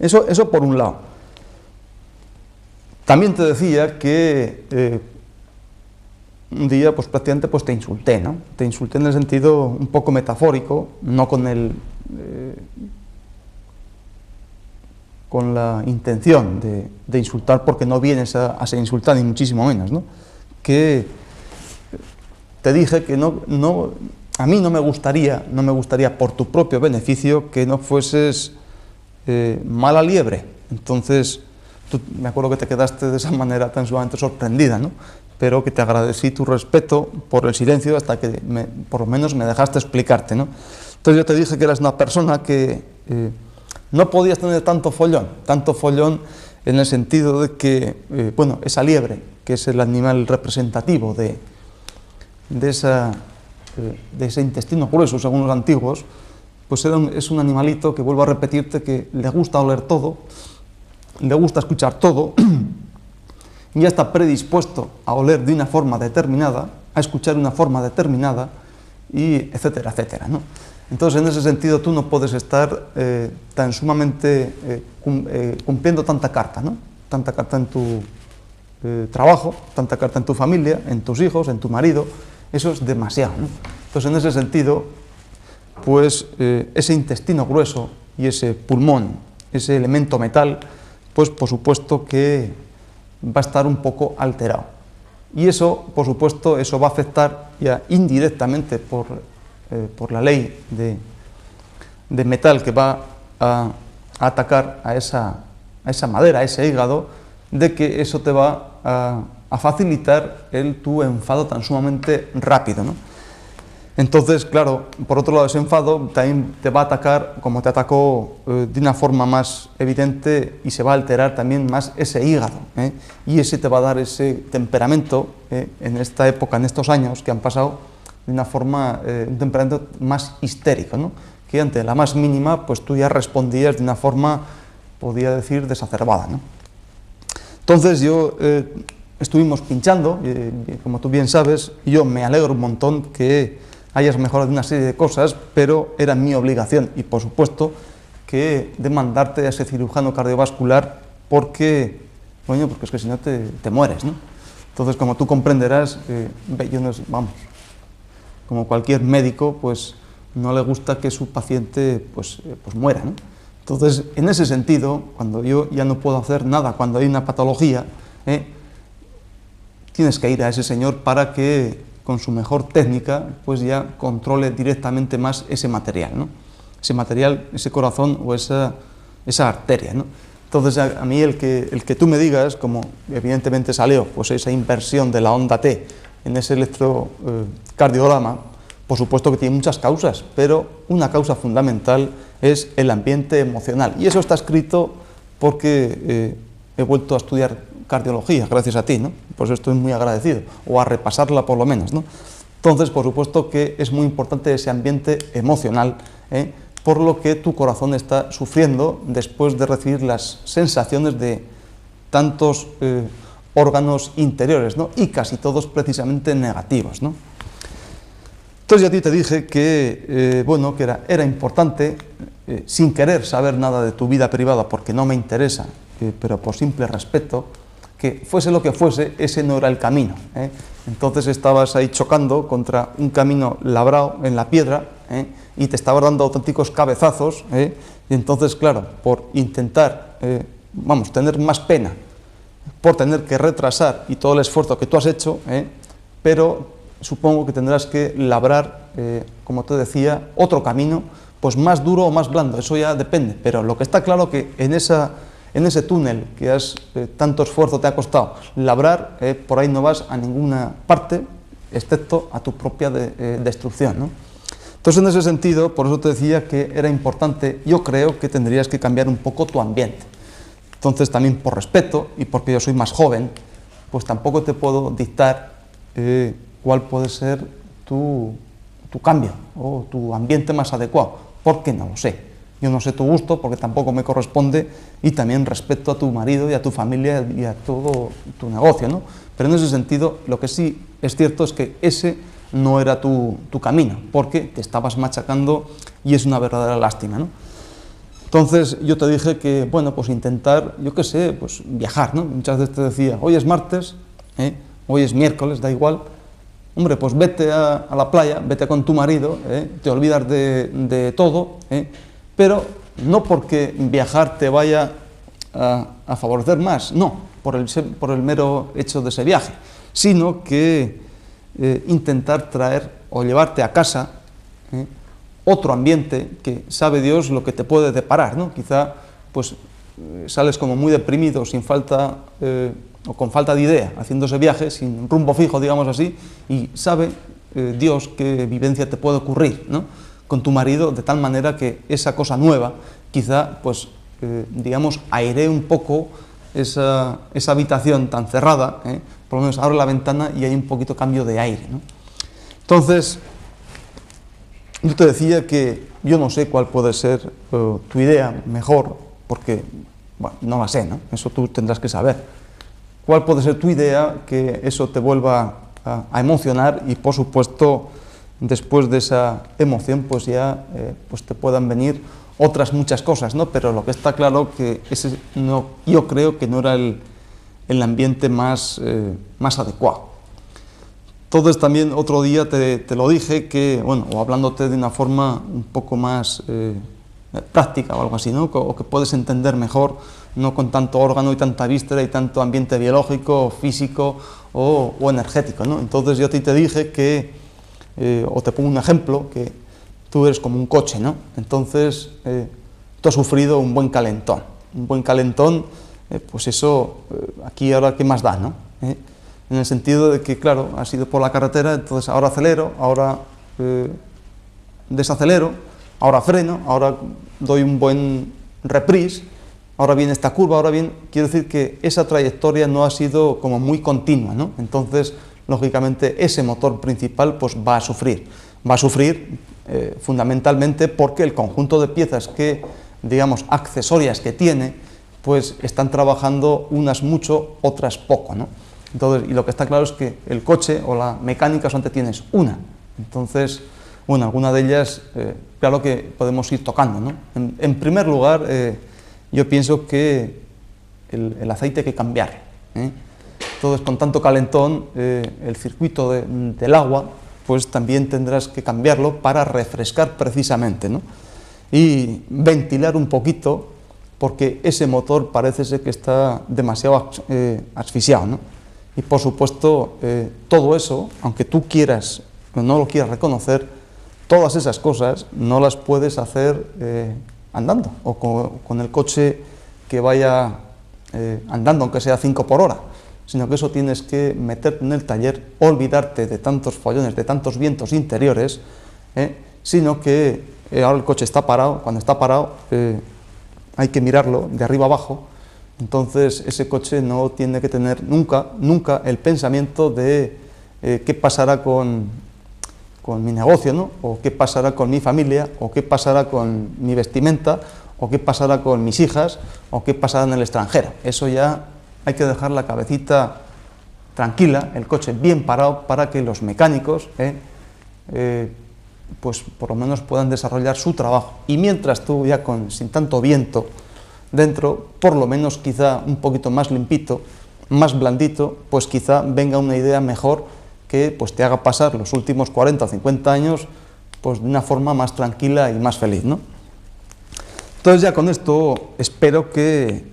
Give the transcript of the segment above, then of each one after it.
Eso por un lado. También te decía que un día pues prácticamente pues te insulté, ¿no? Te insulté en el sentido un poco metafórico, no con con la intención de insultar, porque no vienes a ser insultado, ni muchísimo menos, ¿no? Que te dije que a mí no me gustaría por tu propio beneficio que no fueses mala liebre. Entonces, me acuerdo que te quedaste de esa manera tan sumamente sorprendida, ¿no? Pero que te agradecí tu respeto por el silencio hasta que por lo menos me dejaste explicarte, ¿no? Entonces yo te dije que eras una persona que no podías tener tanto follón en el sentido de que, bueno, esa liebre, que es el animal representativo de ese intestino grueso, según los antiguos, pues es un animalito que, vuelvo a repetirte, que le gusta oler todo, le gusta escuchar todo, y ya está predispuesto a oler de una forma determinada, a escuchar de una forma determinada, y etcétera, etcétera, ¿no? Entonces, en ese sentido, tú no puedes estar tan sumamente cumpliendo tanta carta, ¿no? Tanta carta en tu trabajo, tanta carta en tu familia, en tus hijos, en tu marido. Eso es demasiado, ¿no? Entonces, en ese sentido, pues ese intestino grueso y ese pulmón, ese elemento metal, pues por supuesto que va a estar un poco alterado. Y eso, por supuesto, eso va a afectar ya indirectamente por la ley de metal que va a atacar a esa madera, a ese hígado, de que eso te va a facilitar tu enfado tan sumamente rápido, ¿no? Entonces, claro, por otro lado, ese enfado también te va a atacar, como te atacó de una forma más evidente, y se va a alterar también más ese hígado, ¿eh? Y ese te va a dar ese temperamento, en esta época, en estos años que han pasado, de una forma, un temperamento más histérico, ¿no? Que ante la más mínima, pues tú ya respondías de una forma, podría decir, desacerbada, ¿no? Entonces estuvimos pinchando, como tú bien sabes, y yo me alegro un montón que hayas mejorado una serie de cosas, pero era mi obligación, y por supuesto, que demandarte a ese cirujano cardiovascular, porque, coño, porque es que si no te mueres, ¿no? Entonces, como tú comprenderás, vamos, como cualquier médico, pues no le gusta que su paciente pues muera, ¿no? Entonces, en ese sentido, cuando yo ya no puedo hacer nada, cuando hay una patología, tienes que ir a ese señor para que, con su mejor técnica, pues ya controle directamente más ese material, ¿no? Ese material, ese corazón o esa arteria, ¿no? Entonces, a mí el que tú me digas, como evidentemente salió, pues esa inversión de la onda T en ese electrocardiograma, por supuesto que tiene muchas causas, pero una causa fundamental es el ambiente emocional. Y eso está escrito porque he vuelto a estudiar cardiología, gracias a ti, ¿no? Por eso estoy muy agradecido, o a repasarla por lo menos, ¿no? Entonces, por supuesto que es muy importante ese ambiente emocional, por lo que tu corazón está sufriendo después de recibir las sensaciones de tantos órganos interiores, ¿no? Y casi todos precisamente negativos, ¿no? Entonces, yo a ti te dije que, bueno, que era importante, sin querer saber nada de tu vida privada, porque no me interesa, pero por simple respeto, que fuese lo que fuese, ese no era el camino, ¿eh? Entonces estabas ahí chocando contra un camino labrado en la piedra, y te estabas dando auténticos cabezazos, y entonces, claro, por intentar, tener más pena, por tener que retrasar y todo el esfuerzo que tú has hecho, pero supongo que tendrás que labrar, como te decía, otro camino, pues más duro o más blando, eso ya depende, pero lo que está claro que en ese túnel que tanto esfuerzo te ha costado labrar, por ahí no vas a ninguna parte, excepto a tu propia destrucción, ¿no? Entonces, en ese sentido, por eso te decía que era importante, yo creo que tendrías que cambiar un poco tu ambiente. Entonces, también por respeto, y porque yo soy más joven, pues tampoco te puedo dictar cuál puede ser tu cambio, o tu ambiente más adecuado, porque no lo sé. Yo no sé tu gusto, porque tampoco me corresponde, y también respeto a tu marido y a tu familia y a todo tu negocio, ¿no? Pero en ese sentido, lo que sí es cierto es que ese no era tu camino, porque te estabas machacando y es una verdadera lástima, ¿no? Entonces yo te dije que, bueno, pues intentar, yo qué sé, pues viajar, ¿no? Muchas veces te decía, hoy es martes, hoy es miércoles, da igual, hombre, pues vete a la playa, vete con tu marido, te olvidas de todo, pero no porque viajar te vaya a favorecer más, no, por el mero hecho de ese viaje, sino que intentar traer o llevarte a casa otro ambiente que sabe Dios lo que te puede deparar, ¿no? Quizá pues sales como muy deprimido, sin falta o con falta de idea, haciendo ese viaje, sin rumbo fijo, digamos así, y sabe Dios qué vivencia te puede ocurrir, ¿no? Con tu marido, de tal manera que esa cosa nueva, quizá, pues, digamos, airee un poco esa habitación tan cerrada, por lo menos abre la ventana y hay un poquito cambio de aire, ¿no? Entonces, yo te decía que yo no sé cuál puede ser tu idea mejor, porque, bueno, no la sé, ¿no? Eso tú tendrás que saber. ¿Cuál puede ser tu idea que eso te vuelva a emocionar y, por supuesto, después de esa emoción, pues ya pues te puedan venir otras muchas cosas, ¿no? Pero lo que está claro que ese no, yo creo que no era el ambiente más adecuado. Entonces también otro día te lo dije que, bueno, o hablándote de una forma un poco más práctica o algo así, ¿no? O que puedes entender mejor, no con tanto órgano y tanta víscera y tanto ambiente biológico, físico o energético, ¿no? Entonces yo a ti te dije que, o te pongo un ejemplo, que tú eres como un coche, ¿no? Entonces tú has sufrido un buen calentón. Un buen calentón, pues eso, aquí ahora qué más da, ¿no? En el sentido de que, claro, has ido por la carretera, entonces ahora acelero, ahora desacelero, ahora freno, ahora doy un buen reprise, ahora viene esta curva, ahora viene... Quiero decir que esa trayectoria no ha sido como muy continua, ¿no? Entonces, lógicamente, ese motor principal pues va a sufrir. Va a sufrir fundamentalmente porque el conjunto de piezas que, digamos, accesorias que tiene, pues están trabajando unas mucho, otras poco, ¿no? Entonces, y lo que está claro es que el coche o la mecánica solamente tienes una. Entonces, bueno, alguna de ellas, claro que podemos ir tocando, ¿no? En primer lugar, yo pienso que el aceite hay que cambiarlo, Entonces, con tanto calentón, el circuito del agua, pues también tendrás que cambiarlo para refrescar precisamente, ¿no? Y ventilar un poquito, porque ese motor parece ser que está demasiado asfixiado, ¿no? Y por supuesto, todo eso, aunque tú quieras o no lo quieras reconocer, todas esas cosas no las puedes hacer andando o con el coche que vaya andando, aunque sea 5 por hora, sino que eso tienes que meterte en el taller, olvidarte de tantos follones, de tantos vientos interiores, sino que ahora el coche está parado, cuando está parado hay que mirarlo de arriba abajo. Entonces ese coche no tiene que tener nunca el pensamiento de qué pasará con mi negocio, ¿no? O qué pasará con mi familia, o qué pasará con mi vestimenta, o qué pasará con mis hijas, o qué pasará en el extranjero. Eso ya hay que dejar la cabecita tranquila, el coche bien parado, para que los mecánicos pues por lo menos puedan desarrollar su trabajo. Y mientras tú ya sin tanto viento dentro, por lo menos quizá un poquito más limpito, más blandito, pues quizá venga una idea mejor que pues te haga pasar los últimos 40 o 50 años pues de una forma más tranquila y más feliz, ¿no? Entonces ya con esto espero que,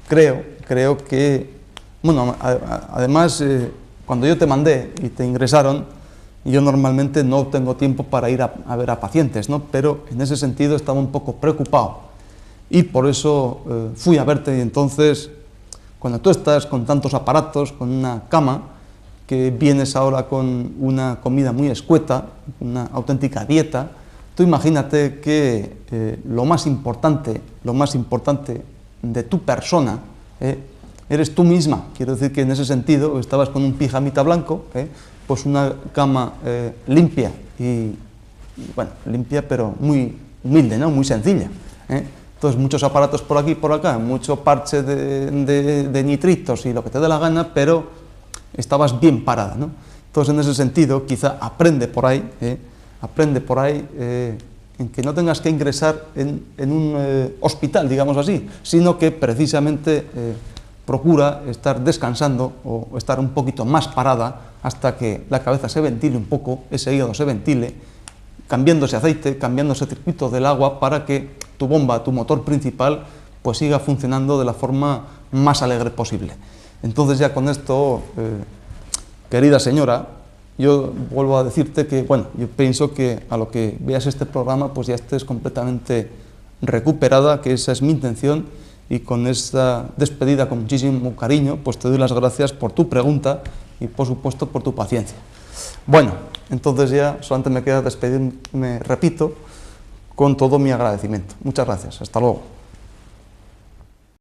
creo que, bueno, además cuando yo te mandé y te ingresaron, yo normalmente no tengo tiempo para ir a ver a pacientes, ¿no? Pero en ese sentido estaba un poco preocupado. Y por eso fui a verte. Y entonces, cuando tú estás con tantos aparatos, con una cama, que vienes ahora con una comida muy escueta, una auténtica dieta, tú imagínate que lo más importante de tu persona eres tú misma. Quiero decir que en ese sentido estabas con un pijamita blanco, pues una cama limpia y, bueno, limpia pero muy humilde, ¿no? Muy sencilla, Entonces, muchos aparatos por aquí y por acá, mucho parche de nitritos y lo que te dé la gana, pero estabas bien parada, ¿no? Entonces, en ese sentido, quizá aprende por ahí en que no tengas que ingresar en un hospital, digamos así, sino que precisamente procura estar descansando o estar un poquito más parada hasta que la cabeza se ventile un poco, ese hígado se ventile, cambiando ese aceite, cambiando ese circuito del agua para que tu bomba, tu motor principal, pues siga funcionando de la forma más alegre posible. Entonces ya con esto, querida señora, yo vuelvo a decirte que, bueno, yo pienso que a lo que veas este programa, pues ya estés completamente recuperada, que esa es mi intención, y con esta despedida con muchísimo cariño, pues te doy las gracias por tu pregunta y por supuesto por tu paciencia. Bueno, entonces ya solamente me queda despedirme, repito, con todo mi agradecimiento. Muchas gracias, hasta luego.